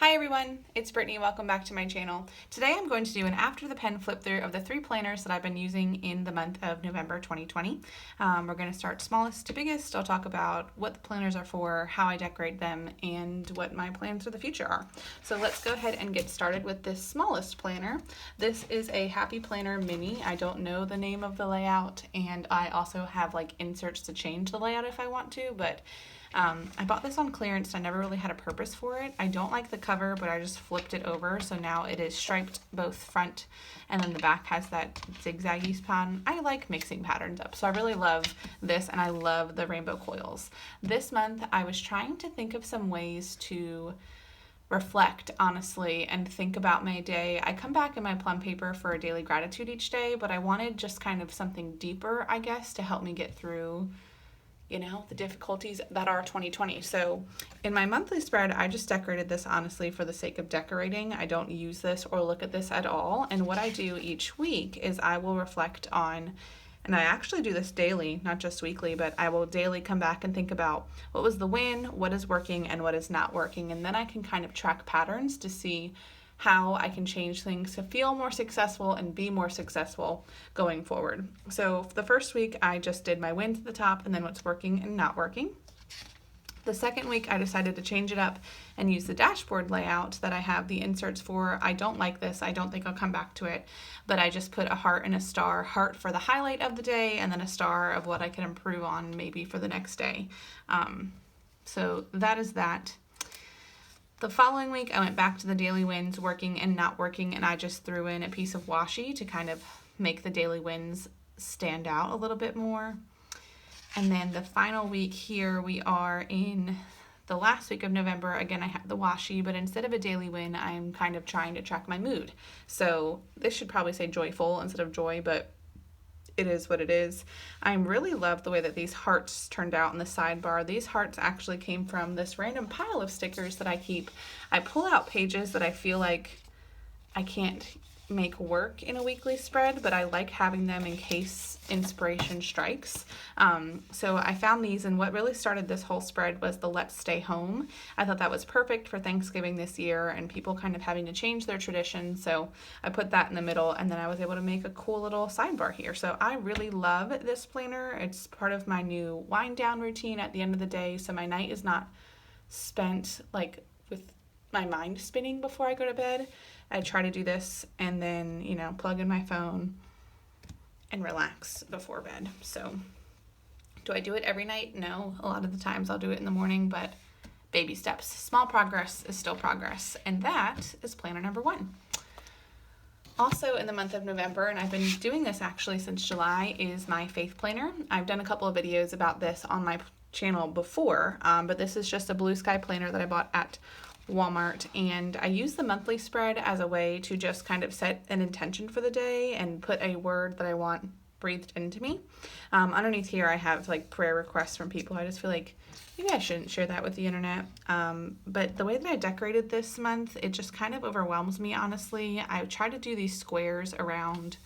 Hi everyone, it's Brittany. Welcome back to my channel. Today I'm going to do an after the pen flip through of the 3 planners that I've been using in the month of November 2020. We're going to start smallest to biggest. I'll talk about what the planners are for, how I decorate them, and what my plans for the future are. So let's go ahead and get started with this smallest planner. This is a Happy Planner Mini. I don't know the name of the layout, and I also have like inserts to change the layout if I want to, but I bought this on clearance. I never really had a purpose for it. I don't like the cover, but I just flipped it over, so now it is striped both front and then the back has that zigzaggy pattern. I like mixing patterns up, so I really love this, and I love the rainbow coils. This month I was trying to think of some ways to reflect, honestly, and think about my day. I come back in my Plum paper for a daily gratitude each day, but I wanted just kind of something deeper, I guess, to help me get through the difficulties that are 2020. So in my monthly spread, I just decorated this honestly for the sake of decorating. I don't use this or look at this at all. And what I do each week is I will reflect on, and I actually do this daily, not just weekly, but I will daily come back and think about what was the win, what is working, and what is not working. And then I can kind of track patterns to see how I can change things to feel more successful and be more successful going forward. So for the first week, I just did my wins at the top and then what's working and not working. The second week, I decided to change it up and use the dashboard layout that I have the inserts for. I don't like this. I don't think I'll come back to it, but I just put a heart and a star. Heart for the highlight of the day, and then a star of what I can improve on maybe for the next day. So that is that. The following week, I went back to the daily wins, working and not working, and I just threw in a piece of washi to kind of make the daily wins stand out a little bit more. And then the final week here, we are in the last week of November. Again, I have the washi, but instead of a daily win, I'm kind of trying to track my mood. So this should probably say joyful instead of joy, but it is what it is. I really love the way that these hearts turned out in the sidebar. These hearts actually came from this random pile of stickers that I keep. I pull out pages that I feel like I can't make work in a weekly spread, but I like having them in case inspiration strikes. So I found these, and what really started this whole spread was the Let's Stay Home. I thought that was perfect for Thanksgiving this year and people kind of having to change their tradition. So I put that in the middle, and then I was able to make a cool little sidebar here. So I really love this planner. It's part of my new wind down routine at the end of the day, so my night is not spent like with my mind spinning before I go to bed. I try to do this and then, plug in my phone and relax before bed. So do I do it every night? No. A lot of the times I'll do it in the morning, but baby steps. Small progress is still progress. And that is planner number 1. Also in the month of November, and I've been doing this actually since July, is my faith planner. I've done a couple of videos about this on my channel before, but this is just a blue sky planner that I bought at Walmart, and I use the monthly spread as a way to just kind of set an intention for the day and put a word that I want breathed into me. Underneath here I have like prayer requests from people. I just feel like maybe I shouldn't share that with the internet, but the way that I decorated this month, it just kind of overwhelms me, honestly. I tried to do these squares around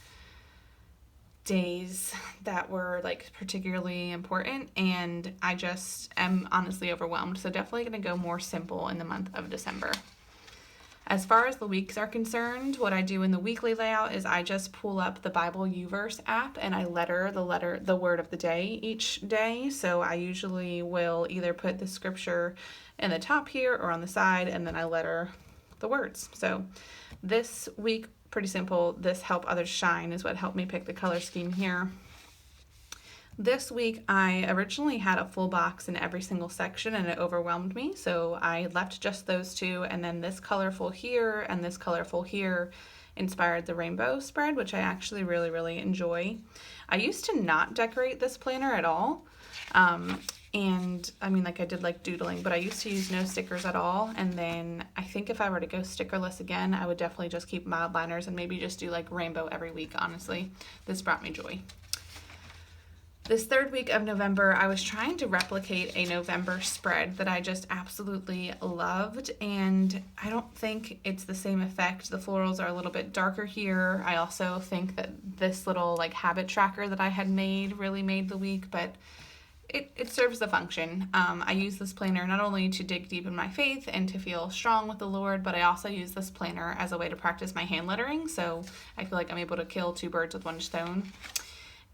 days that were like particularly important, and I just am honestly overwhelmed. So definitely going to go more simple in the month of December. As far as the weeks are concerned, what I do in the weekly layout is I just pull up the Bible Uverse app and I letter the word of the day each day. So I usually will either put the scripture in the top here or on the side, and then I letter the words. So this week, pretty simple. This Help Others Shine is what helped me pick the color scheme here. This week, I originally had a full box in every single section and it overwhelmed me, so I left just those 2, and then this colorful here and this colorful here inspired the rainbow spread, which I actually really, really enjoy. I used to not decorate this planner at all. And I mean, like I did like doodling, but I used to use no stickers at all. And then I think if I were to go stickerless again, I would definitely just keep mild liners and maybe just do like rainbow every week, honestly. This brought me joy. This third week of November, I was trying to replicate a November spread that I just absolutely loved, and I don't think it's the same effect. The florals are a little bit darker here. I also think that this little like habit tracker that I had made really made the week, but it serves the function. I use this planner not only to dig deep in my faith and to feel strong with the Lord, but I also use this planner as a way to practice my hand lettering. So I feel like I'm able to kill two birds with one stone.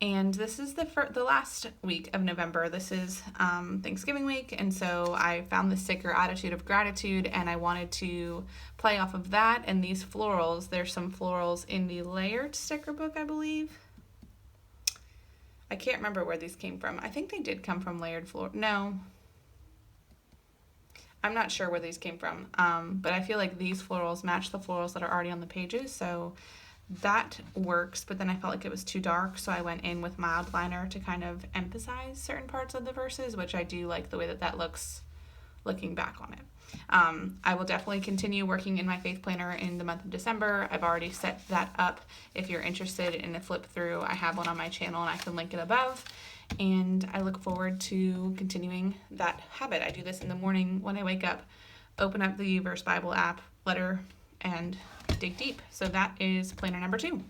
And this is the last week of November. This is Thanksgiving week, and so I found the sticker Attitude of Gratitude, and I wanted to play off of that and these florals. There's some florals in the layered sticker book, I believe. I can't remember where these came from. I think they did come from layered floral. No. I'm not sure where these came from, but I feel like these florals match the florals that are already on the pages, so that works. But then I felt like it was too dark, so I went in with mild liner to kind of emphasize certain parts of the verses, which I do like the way that looks looking back on it. I will definitely continue working in my faith planner in the month of December. I've already set that up. If you're interested in a flip through, I have one on my channel and I can link it above. And I look forward to continuing that habit. I do this in the morning when I wake up, open up the Verse Bible app, letter, and dig deep. So that is planner number 2.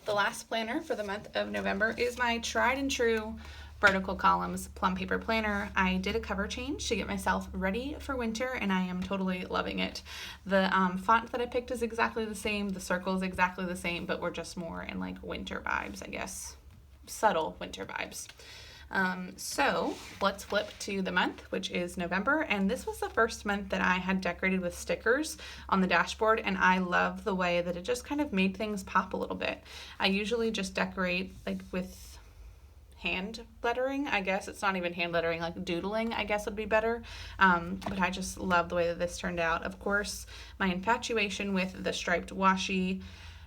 The last planner for the month of November is my tried and true vertical columns plum paper planner. I did a cover change to get myself ready for winter, and I am totally loving it. The font that I picked is exactly the same, the circle is exactly the same, but we're just more in like winter vibes, I guess. Subtle winter vibes. So let's flip to the month, which is November, and this was the first month that I had decorated with stickers on the dashboard, and I love the way that it just kind of made things pop a little bit. I usually just decorate like with hand lettering, I guess. It's not even hand lettering, like doodling, I guess would be better. But I just love the way that this turned out. Of course, my infatuation with the striped washi.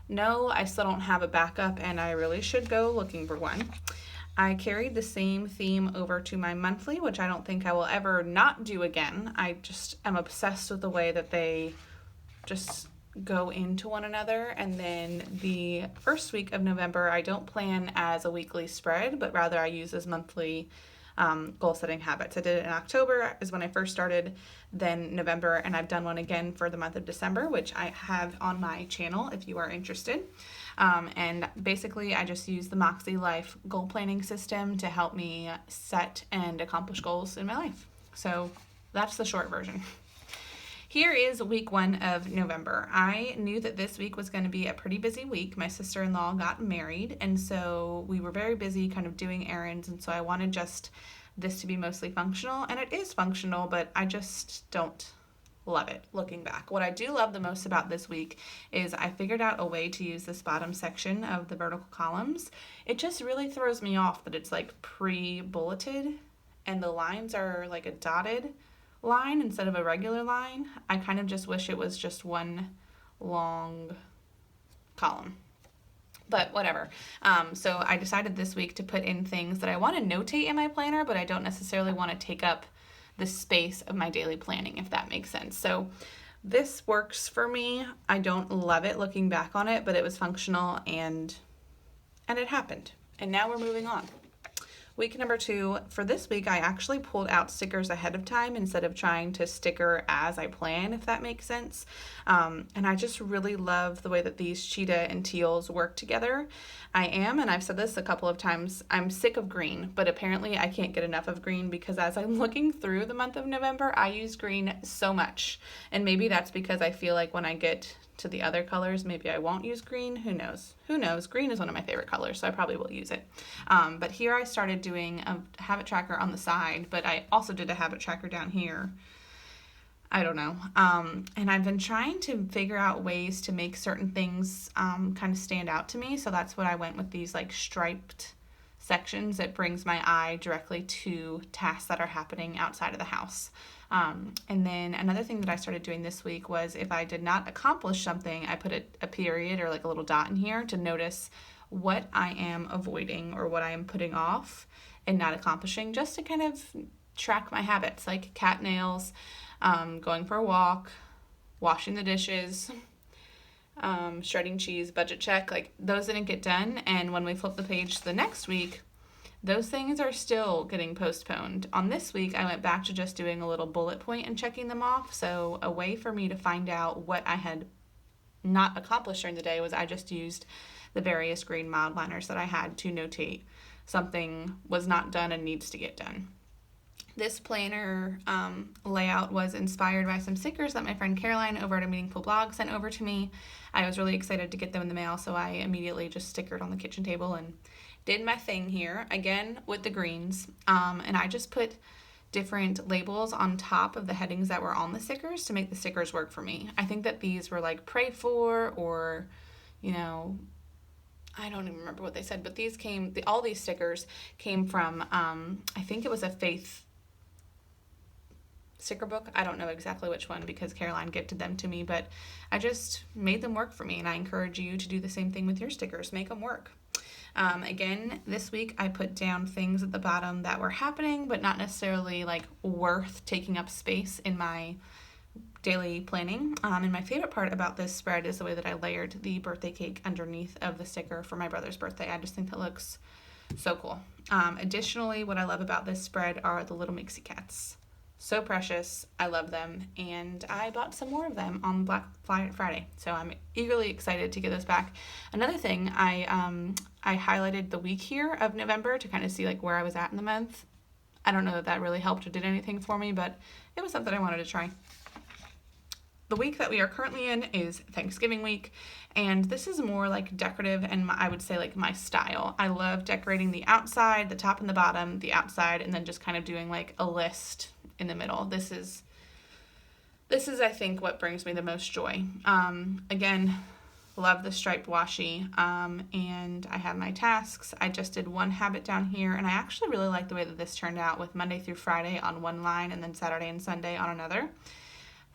No, I still don't have a backup, and I really should go looking for one. I carried the same theme over to my monthly, which I don't think I will ever not do again. I just am obsessed with the way that they just go into one another. And then the first week of November, I don't plan as a weekly spread, but rather I use as monthly goal setting habits. I did it in October is when I first started, then November, and I've done one again for the month of December, which I have on my channel if you are interested. And basically I just use the Moxie Life goal planning system to help me set and accomplish goals in my life. So that's the short version. Here is week 1 of November. I knew that this week was going to be a pretty busy week. My sister-in-law got married, and so we were very busy kind of doing errands, and so I wanted just this to be mostly functional, and it is functional, but I just don't love it looking back. What I do love the most about this week is I figured out a way to use this bottom section of the vertical columns. It just really throws me off that it's like pre-bulleted and the lines are like a dotted line instead of a regular line. I kind of just wish it was just one long column, but whatever. So I decided this week to put in things that I want to notate in my planner, but I don't necessarily want to take up the space of my daily planning, if that makes sense. So this works for me. I don't love it looking back on it, but it was functional and it happened. And now we're moving on. Week number 2, for this week, I actually pulled out stickers ahead of time instead of trying to sticker as I plan, if that makes sense. And I just really love the way that these cheetah and teals work together. And I've said this a couple of times, I'm sick of green, but apparently I can't get enough of green because as I'm looking through the month of November, I use green so much. And maybe that's because I feel like when I get to the other colors, maybe I won't use green. Who knows? Who knows? Green is one of my favorite colors, so I probably will use it. But here I started doing a habit tracker on the side, but I also did a habit tracker down here. I don't know. And I've been trying to figure out ways to make certain things kind of stand out to me. So that's what I went with these like striped sections. It brings my eye directly to tasks that are happening outside of the house. And then another thing that I started doing this week was if I did not accomplish something, I put a period or like a little dot in here to notice what I am avoiding or what I am putting off and not accomplishing, just to kind of track my habits, like cat nails, going for a walk, washing the dishes, shredding cheese, budget check. Like those didn't get done. And when we flip the page to the next week, those things are still getting postponed. On this week, I went back to just doing a little bullet point and checking them off. So a way for me to find out what I had not accomplished during the day was I just used the various green mild liners that I had to notate something was not done and needs to get done. This planner layout was inspired by some stickers that my friend Caroline over at a Meaningful Blog sent over to me. I was really excited to get them in the mail, so I immediately just stickered on the kitchen table and did my thing here, again with the greens. And I just put different labels on top of the headings that were on the stickers to make the stickers work for me. I think that these were like pray for, or, I don't even remember what they said, but all these stickers came from, I think it was a faith sticker book. I don't know exactly which one because Caroline gifted them to me, but I just made them work for me, and I encourage you to do the same thing with your stickers. Make them work. Again, this week I put down things at the bottom that were happening, but not necessarily like worth taking up space in my daily planning. And my favorite part about this spread is the way that I layered the birthday cake underneath of the sticker for my brother's birthday. I just think that looks so cool. Additionally, what I love about this spread are the little Mixie Cats. So precious. I love them, and I bought some more of them on Black Friday, so I'm eagerly excited to get those back. Another thing, I highlighted the week here of November to kind of see like where I was at in the month. I don't know that really helped or did anything for me, but it was something I wanted to try. The week that we are currently in is Thanksgiving week, and this is more like decorative and I would say like my style. I love decorating the outside, the top and the bottom, the outside, and then just kind of doing like a list in the middle. This is I think what brings me the most joy. Again, love the striped washi, and I have my tasks. I just did one habit down here, and I actually really like the way that this turned out with Monday through Friday on one line and then Saturday and Sunday on another.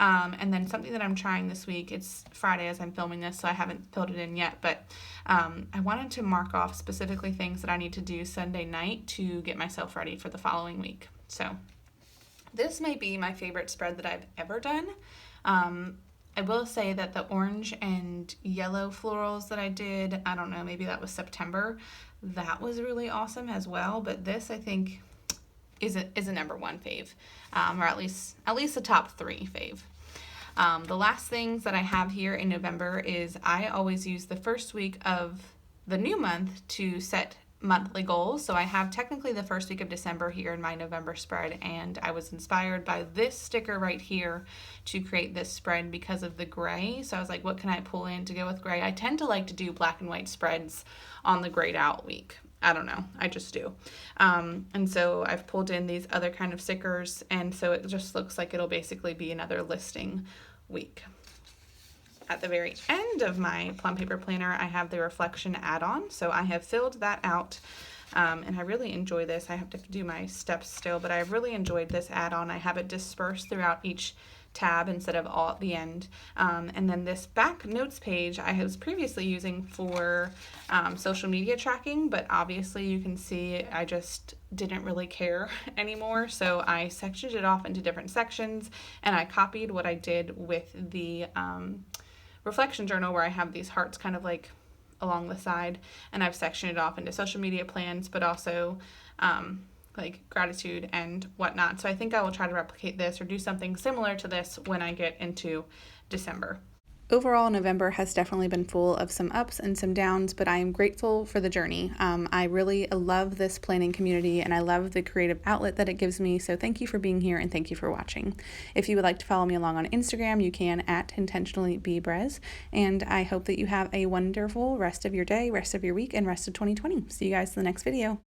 And then something that I'm trying this week, it's Friday as I'm filming this, so I haven't filled it in yet, but I wanted to mark off specifically things that I need to do Sunday night to get myself ready for the following week. So this may be my favorite spread that I've ever done. I will say that the orange and yellow florals that I did, I don't know, maybe that was September, that was really awesome as well, but this I think is a number one fave, or at least a top three fave. The last things that I have here in November is I always use the first week of the new month to set monthly goals. So I have technically the first week of December here in my November spread, and I was inspired by this sticker right here to create this spread because of the gray. So I was like, what can I pull in to go with gray? I tend to like to do black and white spreads on the grayed out week. I don't know, I just do. And so I've pulled in these other kind of stickers, and so it just looks like it'll basically be another listing week. At the very end of my Plum paper planner, I have the reflection add-on. So I have filled that out, and I really enjoy this. I have to do my steps still, but I really enjoyed this add-on. I have it dispersed throughout each tab instead of all at the end. And then this back notes page I was previously using for social media tracking, but obviously you can see I just didn't really care anymore. So I sectioned it off into different sections, and I copied what I did with the reflection journal where I have these hearts kind of like along the side, and I've sectioned it off into social media plans, but also like gratitude and whatnot. So I think I will try to replicate this or do something similar to this when I get into December. Overall, November has definitely been full of some ups and some downs, but I am grateful for the journey. I really love this planning community, and I love the creative outlet that it gives me, so thank you for being here and thank you for watching. If you would like to follow me along on Instagram, you can at intentionallybebrez, and I hope that you have a wonderful rest of your day, rest of your week, and rest of 2020. See you guys in the next video.